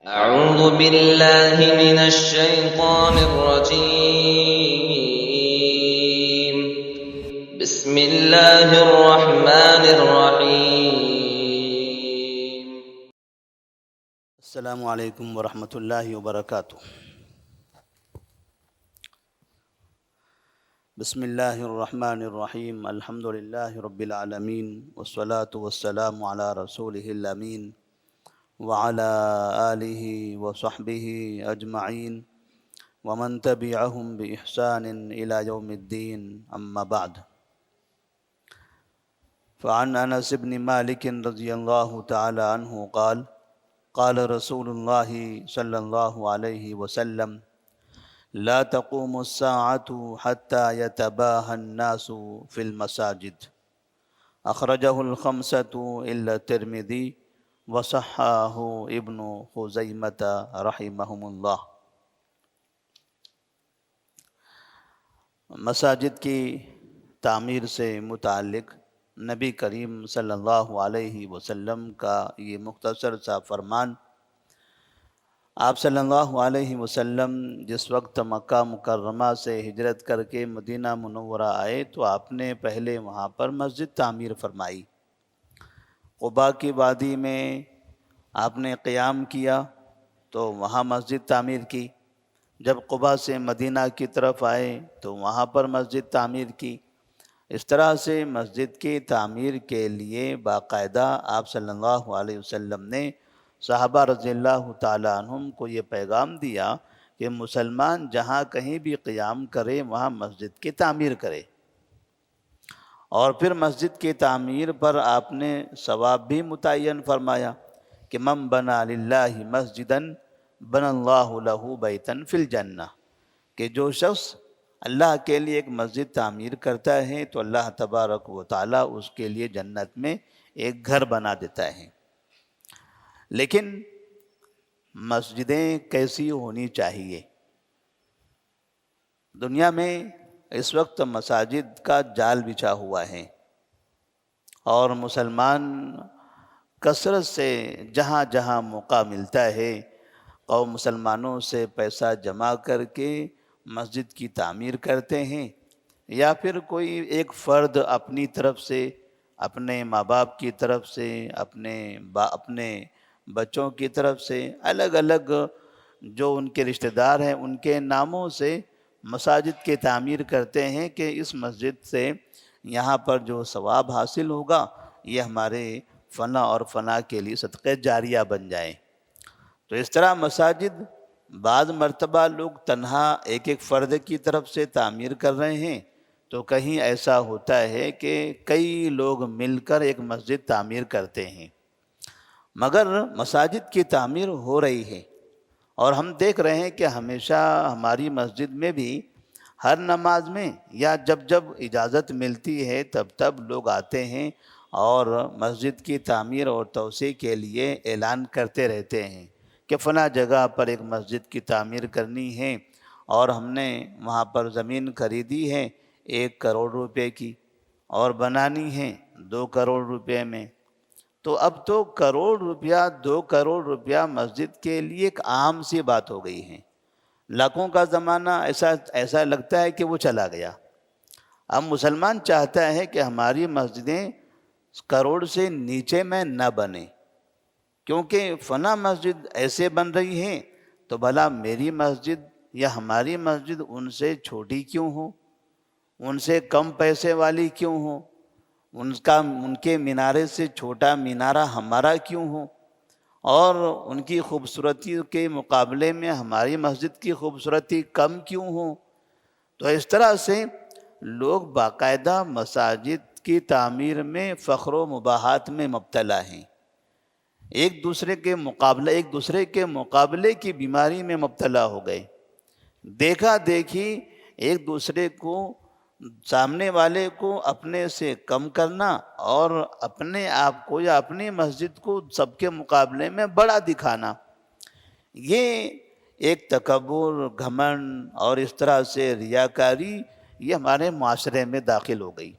أعوذ بالله من الشيطان الرجيم. بسم الله الرحمن الرحيم. السلام علیکم ورحمۃ اللہ وبرکاتہ۔ بسم اللہ الرحمن الرحیم، الحمد للہ رب العالمین، والصلاة والسلام علی رسولہ الامین وعلی آلہ وصحبہ اجمعین ومن تبعہم بإحسان الی یوم الدین، اما بعد۔ فعن انس بن مالک رضی اللہ تعالی عنہ قال قال رسول اللہ صلی اللہ علیہ وسلم لا تقوم الساعة حتى يتباهى الناس في المساجد، اخرجه الخمسة الا الترمذی وصححه ابن خزیمۃ رحمهم اللہ۔ مساجد کی تعمیر سے متعلق نبی کریم صلی اللہ علیہ وسلم کا یہ مختصر سا فرمان، آپ صلی اللہ علیہ وسلم جس وقت مکہ مکرمہ سے ہجرت کر کے مدینہ منورہ آئے تو آپ نے پہلے وہاں پر مسجد تعمیر فرمائی۔ قباء کی وادی میں آپ نے قیام کیا تو وہاں مسجد تعمیر کی، جب قباء سے مدینہ کی طرف آئے تو وہاں پر مسجد تعمیر کی۔ اس طرح سے مسجد کی تعمیر کے لیے باقاعدہ آپ صلی اللہ علیہ وسلم نے صحابہ رضی اللہ تعالیٰ عنہم کو یہ پیغام دیا کہ مسلمان جہاں کہیں بھی قیام کرے وہاں مسجد کی تعمیر کرے، اور پھر مسجد کی تعمیر پر آپ نے ثواب بھی متعین فرمایا کہ من بنا للہ مسجدا بنى اللہ لہ بیتا فی الجنہ، کہ جو شخص اللہ کے لیے ایک مسجد تعمیر کرتا ہے تو اللہ تبارک و تعالیٰ اس کے لیے جنت میں ایک گھر بنا دیتا ہے۔ لیکن مسجدیں کیسی ہونی چاہیے؟ دنیا میں اس وقت مساجد کا جال بچھا ہوا ہے، اور مسلمان کثرت سے جہاں جہاں موقع ملتا ہے قوم مسلمانوں سے پیسہ جمع کر کے مسجد کی تعمیر کرتے ہیں، یا پھر کوئی ایک فرد اپنی طرف سے، اپنے ماں باپ کی طرف سے، اپنے بچوں کی طرف سے، الگ الگ جو ان کے رشتہ دار ہیں ان کے ناموں سے مساجد کی تعمیر کرتے ہیں کہ اس مسجد سے یہاں پر جو ثواب حاصل ہوگا یہ ہمارے فنا اور فنا کے لیے صدقہ جاریہ بن جائیں۔ تو اس طرح مساجد بعض مرتبہ لوگ تنہا ایک ایک فرد کی طرف سے تعمیر کر رہے ہیں، تو کہیں ایسا ہوتا ہے کہ کئی لوگ مل کر ایک مسجد تعمیر کرتے ہیں، مگر مساجد کی تعمیر ہو رہی ہے، اور ہم دیکھ رہے ہیں کہ ہمیشہ ہماری مسجد میں بھی ہر نماز میں یا جب جب اجازت ملتی ہے تب تب لوگ آتے ہیں اور مسجد کی تعمیر اور توسیع کے لیے اعلان کرتے رہتے ہیں کہ فلاں جگہ پر ایک مسجد کی تعمیر کرنی ہے، اور ہم نے وہاں پر زمین خریدی ہے 1 کروڑ روپے کی، اور بنانی ہے 2 کروڑ روپے میں۔ تو اب تو 1 کروڑ روپیہ 2 کروڑ روپیہ مسجد کے لیے ایک عام سی بات ہو گئی ہے۔ لاکھوں کا زمانہ ایسا لگتا ہے کہ وہ چلا گیا۔ اب مسلمان چاہتا ہے کہ ہماری مسجدیں کروڑ سے نیچے میں نہ بنیں، کیونکہ فلاں مسجد ایسے بن رہی ہے تو بھلا میری مسجد یا ہماری مسجد ان سے چھوٹی کیوں ہو، ان سے کم پیسے والی کیوں ہو، ان کے مینارے سے چھوٹا مینارہ ہمارا کیوں ہو، اور ان کی خوبصورتی کے مقابلے میں ہماری مسجد کی خوبصورتی کم کیوں ہو۔ تو اس طرح سے لوگ باقاعدہ مساجد کی تعمیر میں فخر و مباحات میں مبتلا ہیں، ایک دوسرے کے مقابلے کی بیماری میں مبتلا ہو گئے، دیکھا دیکھی ایک دوسرے کو، سامنے والے کو اپنے سے کم کرنا اور اپنے آپ کو یا اپنی مسجد کو سب کے مقابلے میں بڑا دکھانا، یہ ایک تکبر، گھمنڈ اور اس طرح سے ریاکاری یہ ہمارے معاشرے میں داخل ہو گئی۔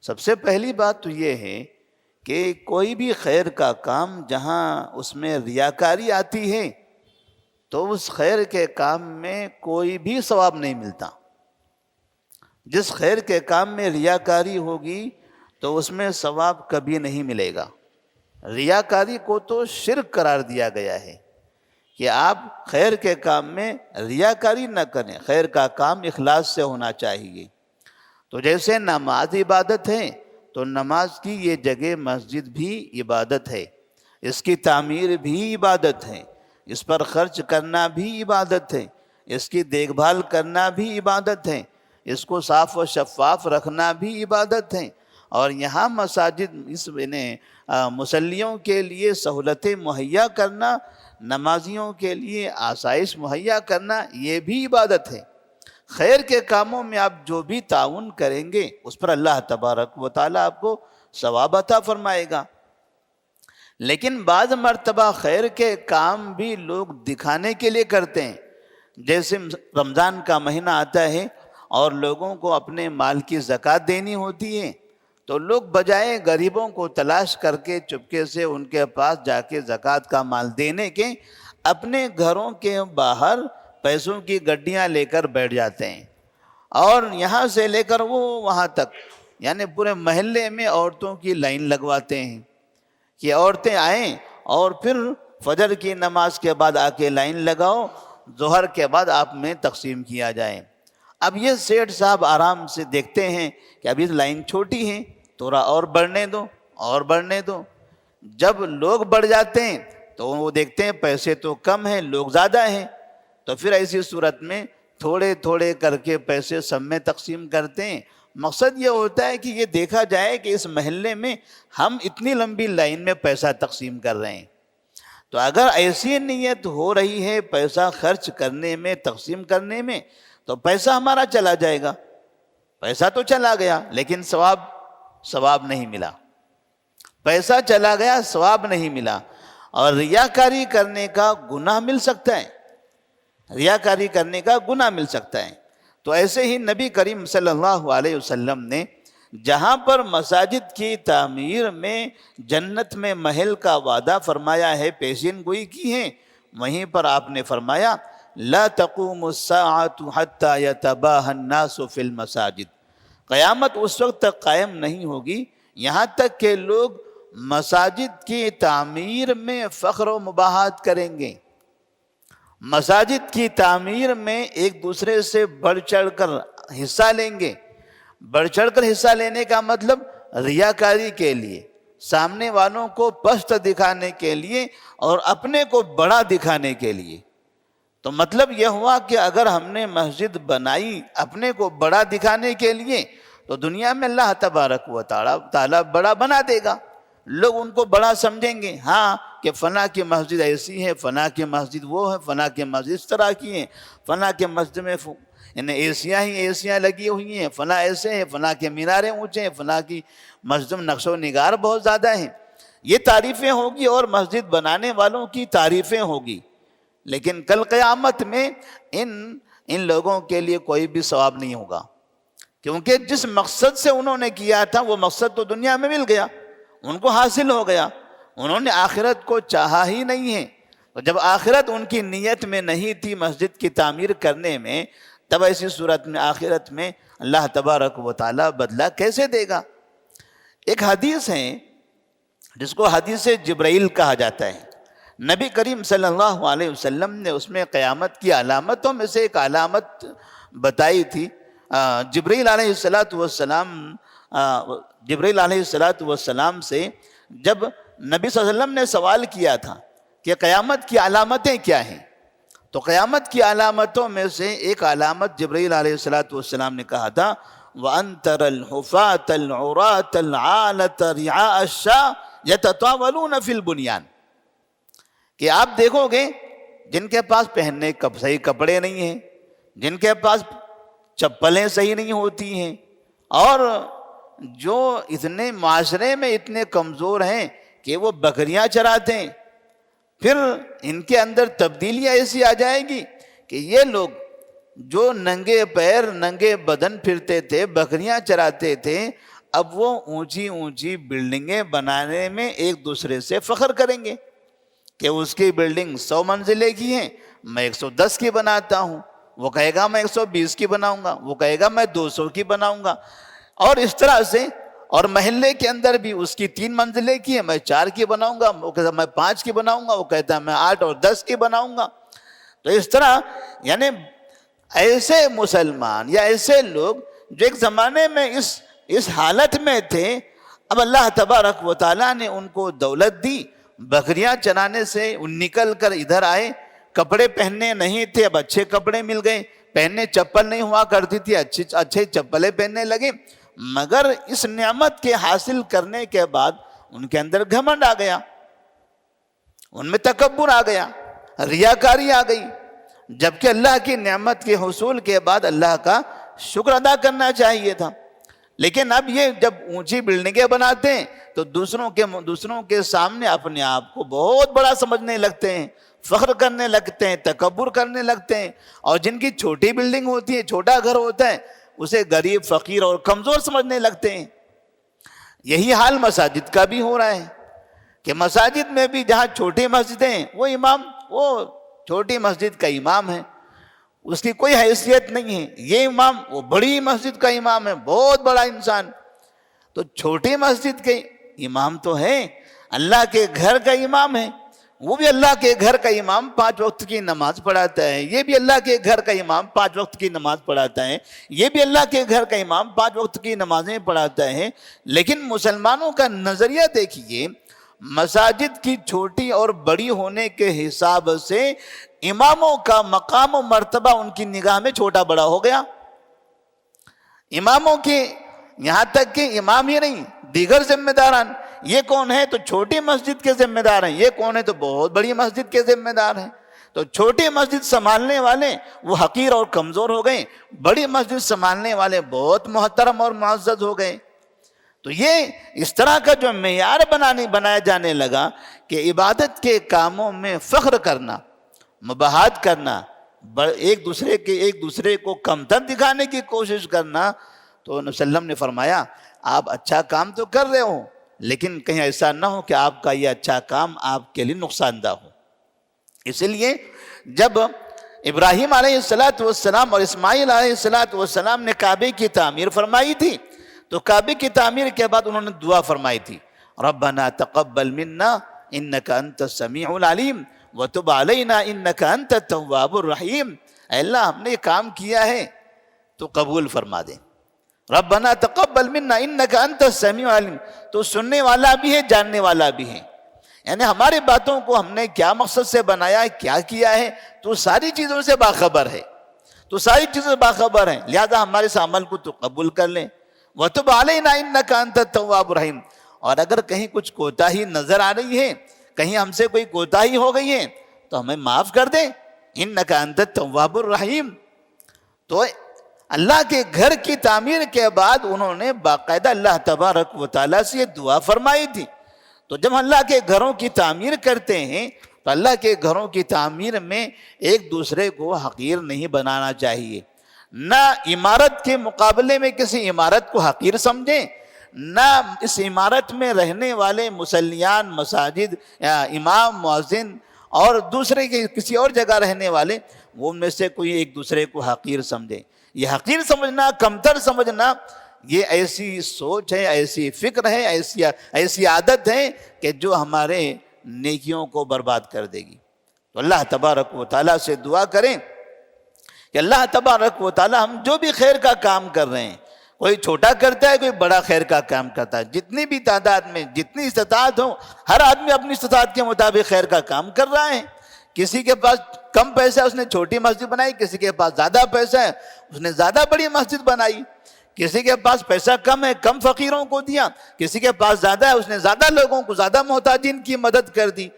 سب سے پہلی بات تو یہ ہے کہ کوئی بھی خیر کا کام جہاں اس میں ریاکاری آتی ہے تو اس خیر کے کام میں کوئی بھی ثواب نہیں ملتا۔ جس خیر کے کام میں ریاکاری ہوگی تو اس میں ثواب کبھی نہیں ملے گا۔ ریاکاری کو تو شرک قرار دیا گیا ہے کہ آپ خیر کے کام میں ریاکاری نہ کریں، خیر کا کام اخلاص سے ہونا چاہیے۔ تو جیسے نماز عبادت ہے تو نماز کی یہ جگہ مسجد بھی عبادت ہے، اس کی تعمیر بھی عبادت ہے، اس پر خرچ کرنا بھی عبادت ہے، اس کی دیکھ بھال کرنا بھی عبادت ہے، اس کو صاف و شفاف رکھنا بھی عبادت ہے۔ اور یہاں مساجد اس مصلیوں کے لیے سہولتیں مہیا کرنا، نمازیوں کے لیے آسائش مہیا کرنا، یہ بھی عبادت ہے۔ خیر کے کاموں میں آپ جو بھی تعاون کریں گے اس پر اللہ تبارک و تعالیٰ آپ کو ثواب عطا فرمائے گا۔ لیکن بعض مرتبہ خیر کے کام بھی لوگ دکھانے کے لیے کرتے ہیں، جیسے رمضان کا مہینہ آتا ہے اور لوگوں کو اپنے مال کی زکوٰۃ دینی ہوتی ہے، تو لوگ بجائے غریبوں کو تلاش کر کے چپکے سے ان کے پاس جا کے زکوٰۃ کا مال دینے کے اپنے گھروں کے باہر پیسوں کی گڈیاں لے کر بیٹھ جاتے ہیں، اور یہاں سے لے کر وہ وہاں تک، یعنی پورے محلے میں عورتوں کی لائن لگواتے ہیں کہ عورتیں آئیں اور پھر فجر کی نماز کے بعد آ کے لائن لگاؤ، ظہر کے بعد آپ میں تقسیم کیا جائے۔ اب یہ سیٹھ صاحب آرام سے دیکھتے ہیں کہ ابھی لائن چھوٹی ہے، تھوڑا اور بڑھنے دو اور بڑھنے دو۔ جب لوگ بڑھ جاتے ہیں تو وہ دیکھتے ہیں پیسے تو کم ہیں، لوگ زیادہ ہیں، تو پھر ایسی صورت میں تھوڑے تھوڑے کر کے پیسے سب میں تقسیم کرتے ہیں۔ مقصد یہ ہوتا ہے کہ یہ دیکھا جائے کہ اس محلے میں ہم اتنی لمبی لائن میں پیسہ تقسیم کر رہے ہیں۔ تو اگر ایسی نیت ہو رہی ہے پیسہ خرچ کرنے میں، تقسیم کرنے میں، تو پیسہ ہمارا چلا جائے گا۔ پیسہ تو چلا گیا لیکن ثواب نہیں ملا، پیسہ چلا گیا، ثواب نہیں ملا، اور ریاکاری کرنے کا گناہ مل سکتا ہے، ریاکاری کرنے کا گناہ مل سکتا ہے۔ تو ایسے ہی نبی کریم صلی اللہ علیہ وسلم نے جہاں پر مساجد کی تعمیر میں جنت میں محل کا وعدہ فرمایا ہے، پیشین گوئی کی ہے، وہیں پر آپ نے فرمایا لا تقوم الساعة حتى يتباهى الناس في المساجد، قیامت اس وقت تک قائم نہیں ہوگی یہاں تک کہ لوگ مساجد کی تعمیر میں فخر و مباحات کریں گے، مساجد کی تعمیر میں ایک دوسرے سے بڑھ چڑھ کر حصہ لیں گے۔ بڑھ چڑھ کر حصہ لینے کا مطلب ریاکاری کے لیے، سامنے والوں کو پست دکھانے کے لیے اور اپنے کو بڑا دکھانے کے لیے۔ تو مطلب یہ ہوا کہ اگر ہم نے مسجد بنائی اپنے کو بڑا دکھانے کے لیے تو دنیا میں اللہ تبارک و تعالیٰ بڑا بنا دے گا، لوگ ان کو بڑا سمجھیں گے، ہاں کہ فلاں کی مسجد ایسی ہے، فلاں کی مسجد وہ ہے، فلاں کی مسجد اس طرح کی ہے، فلاں کے مسجد میں ایسیاں ہی ایسیاں لگی ہوئی ہیں، فلاں ایسے ہیں، فلاں کے میناریں اونچے ہیں، فلاں کی مسجد میں نقش و نگار بہت زیادہ ہیں۔ یہ تعریفیں ہوگی اور مسجد بنانے والوں کی تعریفیں ہوگی، لیکن کل قیامت میں ان لوگوں کے لیے کوئی بھی ثواب نہیں ہوگا، کیونکہ جس مقصد سے انہوں نے کیا تھا وہ مقصد تو دنیا میں مل گیا، ان کو حاصل ہو گیا، انہوں نے آخرت کو چاہا ہی نہیں ہے۔ تو جب آخرت ان کی نیت میں نہیں تھی مسجد کی تعمیر کرنے میں، تب ایسی صورت میں آخرت میں اللہ تبارک و تعالیٰ بدلہ کیسے دے گا؟ ایک حدیث ہے جس کو حدیث جبرائیل کہا جاتا ہے، نبی کریم صلی اللہ علیہ وسلم نے اس میں قیامت کی علامتوں میں سے ایک علامت بتائی تھی۔ جبرائیل علیہ السلام سے جب نبی صلی اللہ علیہ وسلم نے سوال کیا تھا کہ قیامت کی علامتیں کیا ہیں، تو قیامت کی علامتوں میں سے ایک علامت جبرائیل علیہ السلام نے کہا تھا وَأَن تَرَ الْحُفَاةَ الْعُرَاةَ الْعَالَةَ رِعَاءَ الشَّاةِ يَتَطَاوَلُونَ فِي الْبُنْيَانِ، کہ آپ دیکھو گے جن کے پاس پہننے کا صحیح کپڑے نہیں ہیں، جن کے پاس چپلیں صحیح نہیں ہوتی ہیں، اور جو اتنے معاشرے میں اتنے کمزور ہیں کہ وہ بکریاں چراتے ہیں، پھر ان کے اندر تبدیلیاں ایسی آ جائے گی کہ یہ لوگ جو ننگے پیر ننگے بدن پھرتے تھے، بکریاں چراتے تھے، اب وہ اونچی اونچی بلڈنگیں بنانے میں ایک دوسرے سے فخر کریں گے کہ اس کی بلڈنگ 100 منزلے کی ہیں، میں 110 کی بناتا ہوں، وہ کہے گا میں 120 کی بناؤں گا، وہ کہے گا میں 200 کی بناؤں گا، اور اس طرح سے۔ اور محلے کے اندر بھی اس کی 3 منزلیں کی ہے، میں 4 کی بناؤں گا، وہ کہتا ہے میں 5 کی بناؤں گا، وہ کہتا ہے میں 8 اور 10 کی بناؤں گا۔ تو اس طرح یعنی ایسے مسلمان یا ایسے لوگ جو ایک زمانے میں اس حالت میں تھے، اب اللہ تبارک و تعالیٰ نے ان کو دولت دی، بکریاں چرانے سے نکل کر ادھر آئے، کپڑے پہننے نہیں تھے، اب اچھے کپڑے مل گئے، پہننے چپل نہیں ہوا کرتی تھی، اچھے چپلیں پہننے لگے، مگر اس نعمت کے حاصل کرنے کے بعد ان کے اندر گھمنڈ آ گیا، ان میں تکبر آ گیا، ریاکاری آ گئی، جبکہ اللہ کی نعمت کے حصول کے بعد اللہ کا شکر ادا کرنا چاہیے تھا۔ لیکن اب یہ جب اونچی بلڈنگیں بناتے ہیں تو دوسروں کے سامنے اپنے آپ کو بہت بڑا سمجھنے لگتے ہیں، فخر کرنے لگتے ہیں، تکبر کرنے لگتے ہیں، اور جن کی چھوٹی بلڈنگ ہوتی ہے، چھوٹا گھر ہوتا ہے، اسے غریب، فقیر اور کمزور سمجھنے لگتے ہیں۔ یہی حال مساجد کا بھی ہو رہا ہے کہ مساجد میں بھی جہاں چھوٹی مسجدیں ہیں، وہ چھوٹی مسجد کا امام ہے، اس کی کوئی حیثیت نہیں ہے، یہ امام وہ بڑی مسجد کا امام ہے، بہت بڑا انسان۔ تو چھوٹی مسجد کے امام تو ہے، اللہ کے گھر کا امام ہے، وہ بھی اللہ کے گھر کا امام 5 وقت کی نماز پڑھاتا ہے، یہ بھی اللہ کے گھر کا امام 5 وقت کی نماز پڑھاتا ہے، یہ بھی اللہ کے گھر کا امام 5 وقت کی نمازیں پڑھاتا ہے۔ لیکن مسلمانوں کا نظریہ دیکھیے، مساجد کی چھوٹی اور بڑی ہونے کے حساب سے اماموں کا مقام و مرتبہ ان کی نگاہ میں چھوٹا بڑا ہو گیا۔ اماموں کے یہاں تک کہ امام ہی نہیں، دیگر ذمہ داران، یہ کون ہے تو چھوٹی مسجد کے ذمہ دار ہیں، یہ کون ہے تو بہت بڑی مسجد کے ذمہ دار ہیں۔ تو چھوٹی مسجد سنبھالنے والے وہ حقیر اور کمزور ہو گئے، بڑی مسجد سنبھالنے والے بہت محترم اور معزز ہو گئے۔ تو یہ اس طرح کا جو معیار بنایا جانے لگا کہ عبادت کے کاموں میں فخر کرنا، مباحث کرنا، ایک دوسرے کو کمتر دکھانے کی کوشش کرنا، تو نبی صلی اللہ علیہ وسلم نے فرمایا آپ اچھا کام تو کر رہے ہو، لیکن کہیں ایسا نہ ہو کہ آپ کا یہ اچھا کام آپ کے لیے نقصان دہ ہو۔ اس لیے جب ابراہیم علیہ السلام اور اسماعیل علیہ السلام نے کعبے کی تعمیر فرمائی تھی، تو کعبے کی تعمیر کے بعد انہوں نے دعا فرمائی تھی، ربنا تقبل منا انک انت السمیع العلیم وتب علینا انک انت التواب الرحیم۔ اے اللہ ہم نے یہ کام کیا ہے تو قبول فرما دیں، ربنا تقبل منا انک انت السمیع العلیم، تو سننے والا بھی ہے، جاننے والا بھی ہے، یعنی ہماری باتوں کو ہم نے کیا مقصد سے بنایا ہے، کیا کیا ہے، تو ساری چیزوں سے باخبر ہے، لہذا ہمارے اس عمل کو تو قبول کر لیں، وَتُبْ عَلَيْنَا إِنَّكَ أَنْتَ التَّوَّابُ الرَّحِيمُ۔ اور اگر کہیں کچھ کوتاہی نظر آ رہی ہے، کہیں ہم سے کوئی کوتاہی ہو گئی ہے تو ہمیں معاف کر دیں، إِنَّكَ أَنْتَ التَّوَّابُ الرَّحِيمُ۔ تو اللہ کے گھر کی تعمیر کے بعد انہوں نے باقاعدہ اللہ تبارک و تعالیٰ سے یہ دعا فرمائی تھی۔ تو جب اللہ کے گھروں کی تعمیر کرتے ہیں تو اللہ کے گھروں کی تعمیر میں ایک دوسرے کو حقیر نہیں بنانا چاہیے، نہ عمارت کے مقابلے میں کسی عمارت کو حقیر سمجھیں، نہ اس عمارت میں رہنے والے مسلیان، مساجد، امام، مؤذن اور دوسرے کے کسی اور جگہ رہنے والے، وہ ان میں سے کوئی ایک دوسرے کو حقیر سمجھے۔ یہ حقیر سمجھنا، کمتر سمجھنا، یہ ایسی سوچ ہے، ایسی فکر ہے، ایسی عادت ہے کہ جو ہمارے نیکیوں کو برباد کر دے گی۔ تو اللہ تبارک و تعالیٰ سے دعا کریں کہ اللہ تبارک و تعالیٰ ہم جو بھی خیر کا کام کر رہے ہیں، کوئی چھوٹا کرتا ہے، کوئی بڑا خیر کا کام کرتا ہے، جتنی بھی تعداد میں جتنی استطاعت ہو، ہر آدمی اپنی استطاعت کے مطابق خیر کا کام کر رہا ہے۔ کسی کے پاس کم پیسہ ہے، اس نے چھوٹی مسجد بنائی، کسی کے پاس زیادہ پیسہ ہے، اس نے زیادہ بڑی مسجد بنائی، کسی کے پاس پیسہ کم ہے، کم فقیروں کو دیا، کسی کے پاس زیادہ ہے، اس نے زیادہ لوگوں کو، زیادہ محتاجین کی مدد کر دی۔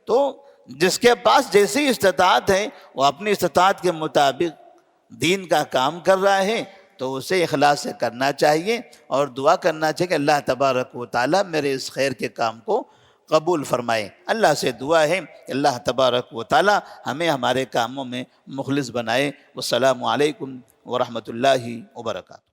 تو جس کے پاس جیسی استطاعت ہے وہ اپنی استطاعت کے مطابق دین کا کام کر رہا ہے، تو اسے اخلاص سے کرنا چاہیے اور دعا کرنا چاہیے کہ اللہ تبارک و تعالیٰ میرے اس خیر کے کام کو قبول فرمائے۔ اللہ سے دعا ہے کہ اللہ تبارک و تعالیٰ ہمیں ہمارے کاموں میں مخلص بنائے۔ والسلام علیکم ورحمۃ اللہ وبرکاتہ۔